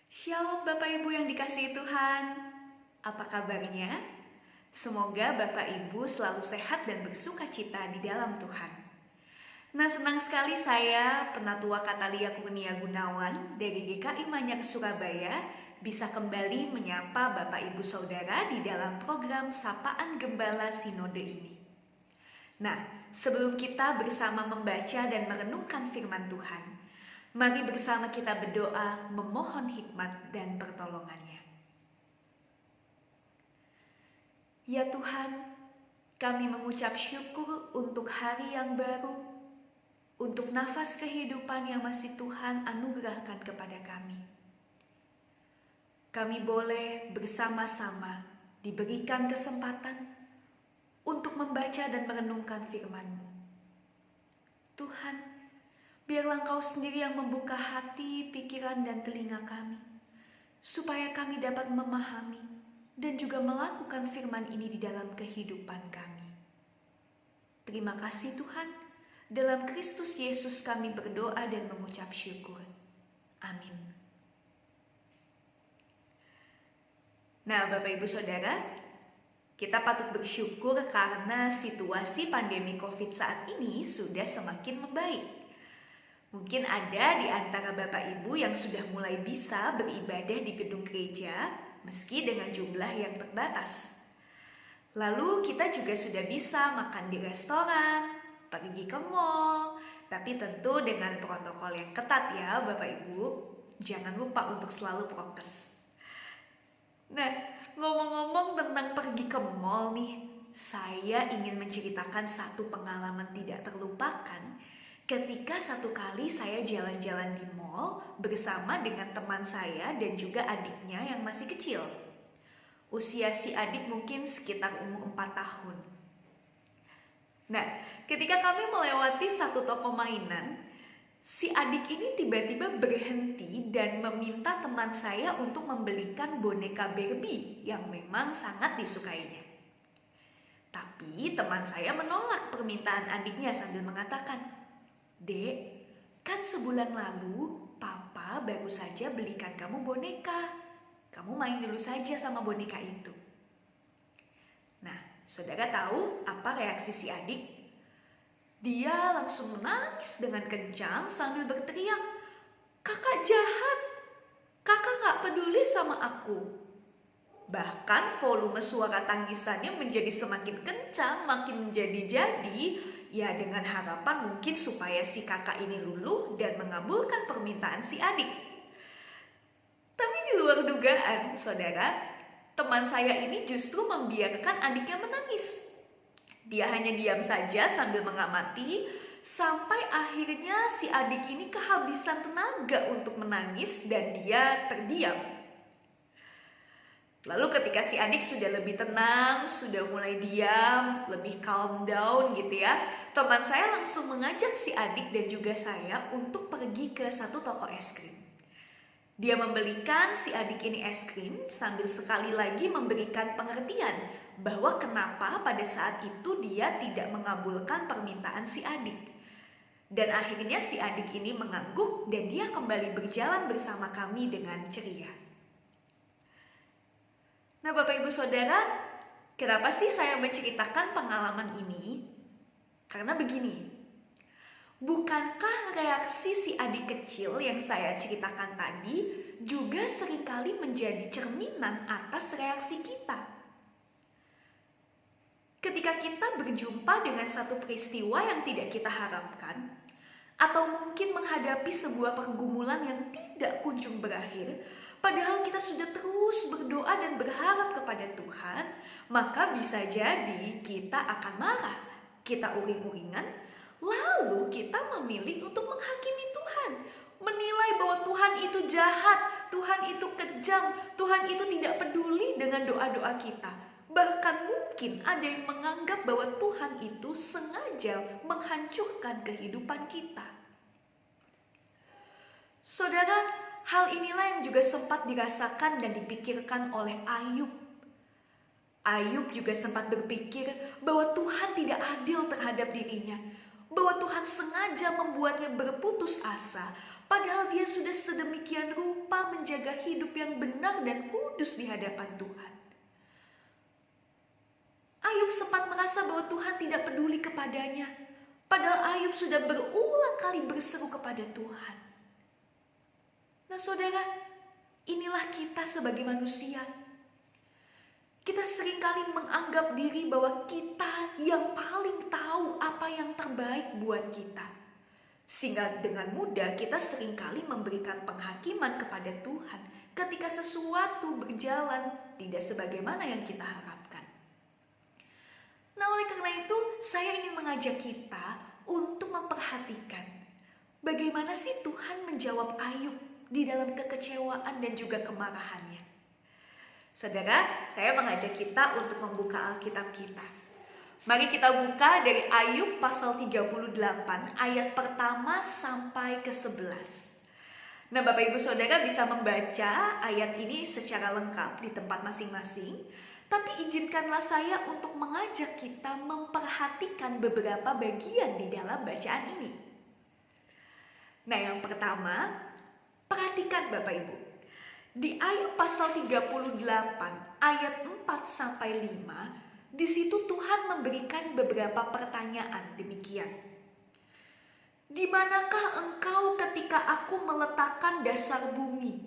Shalom Bapak Ibu yang dikasihi Tuhan. Apa kabarnya? Semoga Bapak Ibu selalu sehat dan bersukacita di dalam Tuhan. Nah, senang sekali saya, Penatua Katalia Kurnia Gunawan dari GKI Manyar Surabaya, bisa kembali menyapa Bapak Ibu Saudara di dalam program Sapaan Gembala Sinode ini. Nah, sebelum kita bersama membaca dan merenungkan firman Tuhan, mari bersama kita berdoa memohon hikmat dan pertolongannya. Ya Tuhan, kami mengucap syukur untuk hari yang baru, untuk nafas kehidupan yang masih Tuhan anugerahkan kepada kami. Kami boleh bersama-sama diberikan kesempatan untuk membaca dan merenungkan firman-Mu. Tuhan, biarlah Engkau sendiri yang membuka hati, pikiran, dan telinga kami, supaya kami dapat memahami dan juga melakukan firman ini di dalam kehidupan kami. Terima kasih Tuhan, dalam Kristus Yesus kami berdoa dan mengucap syukur. Amin. Nah, Bapak Ibu Saudara, kita patut bersyukur karena situasi pandemi COVID saat ini sudah semakin membaik. Mungkin ada di antara Bapak Ibu yang sudah mulai bisa beribadah di gedung gereja meski dengan jumlah yang terbatas. Lalu kita juga sudah bisa makan di restoran, pergi ke mall, tapi tentu dengan protokol yang ketat ya Bapak Ibu. Jangan lupa untuk selalu prokes. Nah, ngomong-ngomong tentang pergi ke mall nih, saya ingin menceritakan satu pengalaman tidak terlupakan ketika satu kali saya jalan-jalan di mall bersama dengan teman saya dan juga adiknya yang masih kecil. Usia si adik mungkin sekitar umur 4 tahun. Nah, ketika kami melewati satu toko mainan, si adik ini tiba-tiba berhenti dan meminta teman saya untuk membelikan boneka Barbie yang memang sangat disukainya. Tapi teman saya menolak permintaan adiknya sambil mengatakan, "Dek, kan sebulan lalu Papa baru saja belikan kamu boneka. Kamu main dulu saja sama boneka itu." Nah, saudara tahu apa reaksi si adik? Dia langsung menangis dengan kencang sambil berteriak, "Kakak jahat! Kakak gak peduli sama aku." Bahkan volume suara tangisannya menjadi semakin kencang, makin menjadi-jadi, ya dengan harapan mungkin supaya si kakak ini luluh dan mengabulkan permintaan si adik. Tapi di luar dugaan, saudara, teman saya ini justru membiarkan adiknya menangis. Dia hanya diam saja sambil mengamati, sampai akhirnya si adik ini kehabisan tenaga untuk menangis dan dia terdiam. Lalu ketika si adik sudah lebih tenang, sudah mulai diam, lebih calm down gitu ya, teman saya langsung mengajak si adik dan juga saya untuk pergi ke satu toko es krim. Dia membelikan si adik ini es krim sambil sekali lagi memberikan pengertian bahwa kenapa pada saat itu dia tidak mengabulkan permintaan si adik. Dan akhirnya si adik ini mengangguk dan dia kembali berjalan bersama kami dengan ceria. Nah Bapak Ibu Saudara, kenapa sih saya menceritakan pengalaman ini? Karena begini, bukankah reaksi si adik kecil yang saya ceritakan tadi juga seringkali menjadi cerminan atas reaksi kita? Ketika kita berjumpa dengan satu peristiwa yang tidak kita harapkan, atau mungkin menghadapi sebuah pergumulan yang tidak kunjung berakhir, padahal kita sudah terus berdoa dan berharap kepada Tuhan, maka bisa jadi kita akan marah, kita uring-uringan, lalu kita memilih untuk menghakimi Tuhan, menilai bahwa Tuhan itu jahat, Tuhan itu kejam, Tuhan itu tidak peduli dengan doa-doa kita. Bahkan mungkin ada yang menganggap bahwa Tuhan itu sengaja menghancurkan kehidupan kita. Saudara, hal inilah yang juga sempat dirasakan dan dipikirkan oleh Ayub. Ayub juga sempat berpikir bahwa Tuhan tidak adil terhadap dirinya, bahwa Tuhan sengaja membuatnya berputus asa. Padahal dia sudah sedemikian rupa menjaga hidup yang benar dan kudus di hadapan Tuhan. Ayub sempat merasa bahwa Tuhan tidak peduli kepadanya. Padahal Ayub sudah berulang kali berseru kepada Tuhan. Nah saudara, inilah kita sebagai manusia. Kita seringkali menganggap diri bahwa kita yang paling tahu apa yang terbaik buat kita. Sehingga dengan mudah kita seringkali memberikan penghakiman kepada Tuhan ketika sesuatu berjalan tidak sebagaimana yang kita harapkan. Nah oleh karena itu saya ingin mengajak kita untuk memperhatikan bagaimana sih Tuhan menjawab Ayub di dalam kekecewaan dan juga kemarahannya. Saudara, saya mengajak kita untuk membuka Alkitab kita. Mari kita buka dari Ayub pasal 38 ayat pertama sampai ke-11. Nah Bapak Ibu Saudara bisa membaca ayat ini secara lengkap di tempat masing-masing. Tapi izinkanlah saya untuk mengajak kita memperhatikan beberapa bagian di dalam bacaan ini. Nah yang pertama, perhatikan Bapak Ibu. Di Ayub pasal 38 ayat 4 sampai 5, di situ Tuhan memberikan beberapa pertanyaan demikian. Di manakah engkau ketika aku meletakkan dasar bumi?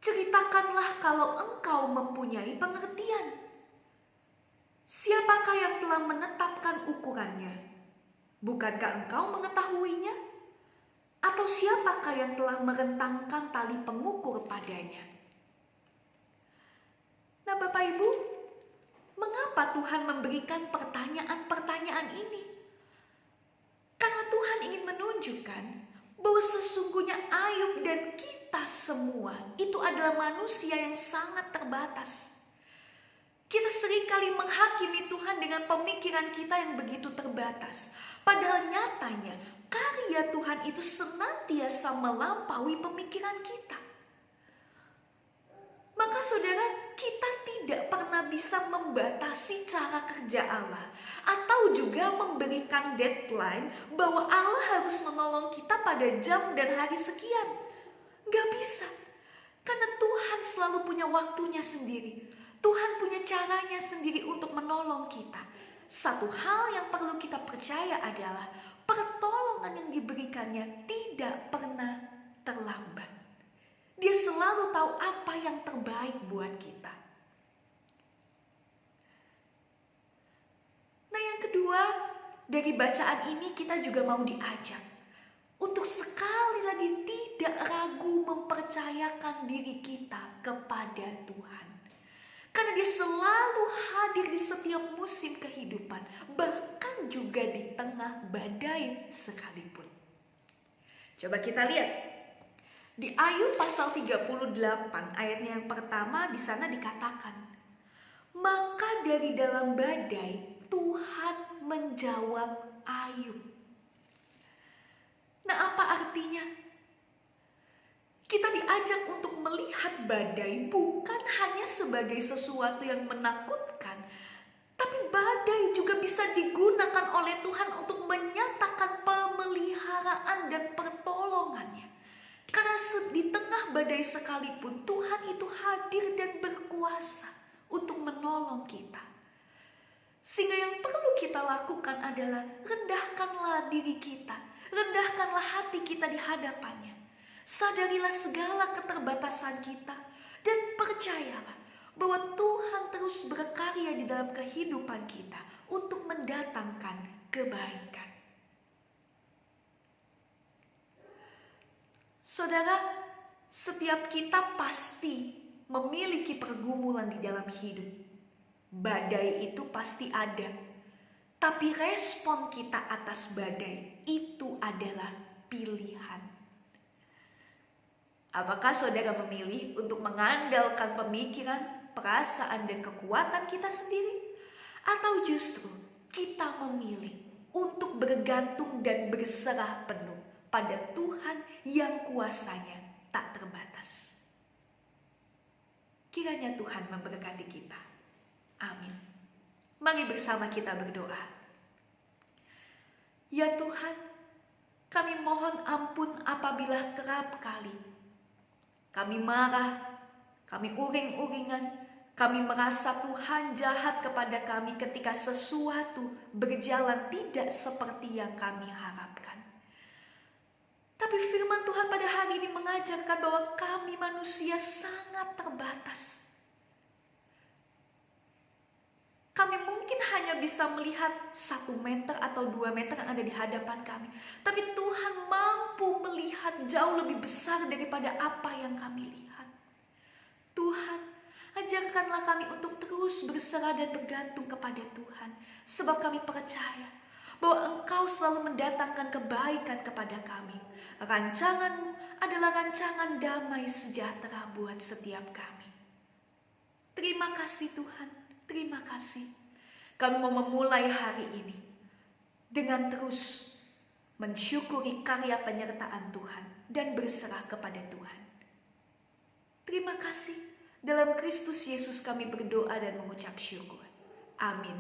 Ceritakanlah kalau engkau mempunyai pengertian. Siapakah yang telah menetapkan ukurannya? Bukankah engkau mengetahuinya? Atau siapakah yang telah merentangkan tali pengukur padanya? Nah Bapak Ibu, mengapa Tuhan memberikan pertanyaan-pertanyaan ini? Karena Tuhan ingin menunjukkan bahwa sesungguhnya Ayub dan kita semua itu adalah manusia yang sangat terbatas. Kita seringkali menghakimi Tuhan dengan pemikiran kita yang begitu terbatas. Padahal nyatanya karya Tuhan itu senantiasa melampaui pemikiran kita. Maka saudara, kita tidak pernah bisa membatasi cara kerja Allah. Atau juga memberikan deadline bahwa Allah harus menolong kita pada jam dan hari sekian. Gak bisa. Karena Tuhan selalu punya waktunya sendiri. Tuhan punya caranya sendiri untuk menolong kita. Satu hal yang perlu kita percaya adalah pertolongan yang diberikannya tidak pernah terlambat. Dia selalu tahu apa yang terbaik buat kita. Nah yang kedua, dari bacaan ini kita juga mau diajak untuk sekali lagi tidak ragu mempercayakan diri kita kepada Tuhan. Karena dia selalu hadir di setiap musim kehidupan, bahkan juga di tengah badai sekalipun. Coba kita lihat. Di Ayub pasal 38 ayatnya yang pertama di sana dikatakan, maka dari dalam badai Tuhan menjawab Ayub. Nah apa artinya? Kita diajak untuk melihat badai bukan hanya sebagai sesuatu yang menakutkan, tapi badai juga bisa digunakan oleh Tuhan untuk menyatakan pemeliharaan dan pertolongannya. Karena di tengah badai sekalipun Tuhan itu hadir dan berkuasa untuk menolong kita. Sehingga yang perlu kita lakukan adalah rendahkanlah diri kita, rendahkanlah hati kita di hadapannya. Sadarilah segala keterbatasan kita dan percayalah bahwa Tuhan terus berkarya di dalam kehidupan kita untuk mendatangkan kebaikan. Saudara, setiap kita pasti memiliki pergumulan di dalam hidup. Badai itu pasti ada. Tapi respon kita atas badai itu adalah pilihan. Apakah saudara memilih untuk mengandalkan pemikiran, perasaan, dan kekuatan kita sendiri? Atau justru kita memilih untuk bergantung dan berserah penuh pada Tuhan yang kuasanya tak terbatas. Kiranya Tuhan memberkati kita. Amin. Mari bersama kita berdoa. Ya Tuhan, Kami mohon ampun apabila kerap kali kami marah, kami uring-uringan, kami merasa Tuhan jahat kepada kami ketika sesuatu berjalan tidak seperti yang kami harapkan. Tapi firman Tuhan pada hari ini mengajarkan bahwa kami manusia sangat terbatas. Kami mungkin hanya bisa melihat 1 meter atau 2 meter yang ada di hadapan kami. Tapi Tuhan mampu melihat jauh lebih besar daripada apa yang kami lihat. Tuhan, ajarkanlah kami untuk terus berserah dan bergantung kepada Tuhan. Sebab kami percaya bahwa Engkau selalu mendatangkan kebaikan kepada kami. Rancangan-Mu adalah rancangan damai sejahtera buat setiap kami. Terima kasih Tuhan, terima kasih. Kami mau memulai hari ini dengan terus mensyukuri karya penyertaan Tuhan dan berserah kepada Tuhan. Terima kasih. Dalam Kristus Yesus kami berdoa dan mengucap syukur. Amin.